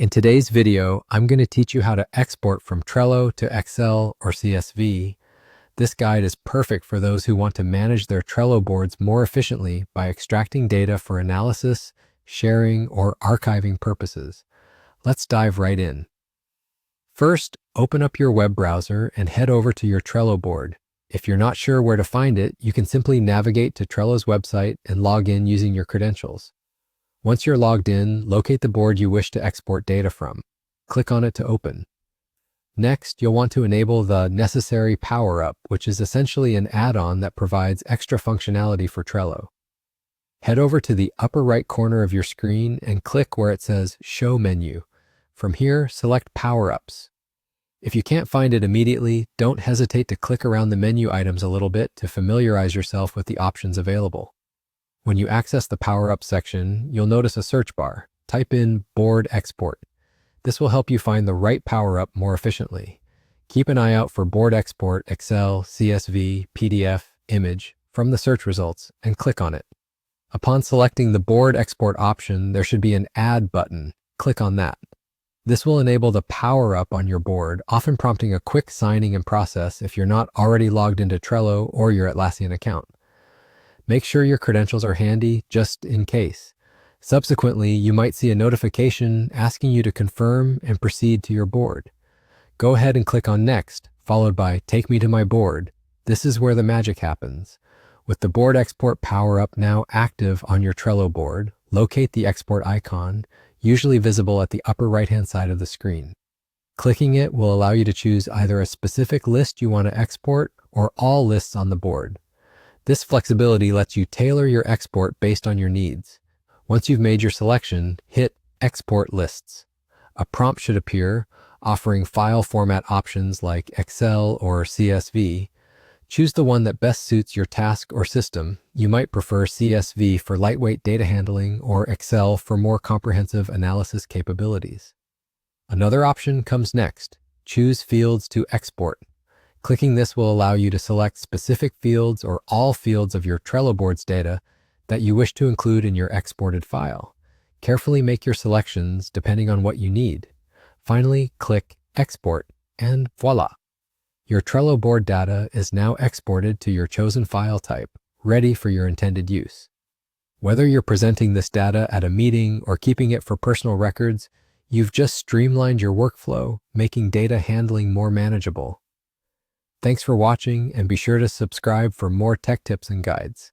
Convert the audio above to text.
In today's video, I'm going to teach you how to export from Trello to Excel or CSV. This guide is perfect for those who want to manage their Trello boards more efficiently by extracting data for analysis, sharing, or archiving purposes. Let's dive right in. First, open up your web browser and head over to your Trello board. If you're not sure where to find it, you can simply navigate to Trello's website and log in using your credentials. Once you're logged in, locate the board you wish to export data from. Click on it to open. Next, you'll want to enable the Necessary Power-Up, which is essentially an add-on that provides extra functionality for Trello. Head over to the upper right corner of your screen and click where it says Show Menu. From here, select Power-Ups. If you can't find it immediately, don't hesitate to click around the menu items a little bit to familiarize yourself with the options available. When you access the Power-Up section, you'll notice a search bar. Type in Board Export. This will help you find the right power-up more efficiently. Keep an eye out for Board Export, Excel, CSV, PDF, Image from the search results and click on it. Upon selecting the Board Export option, there should be an Add button. Click on that. This will enable the power-up on your board, often prompting a quick signing and process if you're not already logged into Trello or your Atlassian account. Make sure your credentials are handy just in case. Subsequently, you might see a notification asking you to confirm and proceed to your board. Go ahead and click on Next, followed by Take Me to My Board. This is where the magic happens. With the Board Export Power-Up now active on your Trello board, locate the export icon, usually visible at the upper right-hand side of the screen. Clicking it will allow you to choose either a specific list you want to export or all lists on the board. This flexibility lets you tailor your export based on your needs. Once you've made your selection, hit Export Lists. A prompt should appear, offering file format options like Excel or CSV. Choose the one that best suits your task or system. You might prefer CSV for lightweight data handling or Excel for more comprehensive analysis capabilities. Another option comes next. Choose Fields to Export. Clicking this will allow you to select specific fields or all fields of your Trello board's data that you wish to include in your exported file. Carefully make your selections depending on what you need. Finally, click Export, and voila! Your Trello board data is now exported to your chosen file type, ready for your intended use. Whether you're presenting this data at a meeting or keeping it for personal records, you've just streamlined your workflow, making data handling more manageable. Thanks for watching, and be sure to subscribe for more tech tips and guides.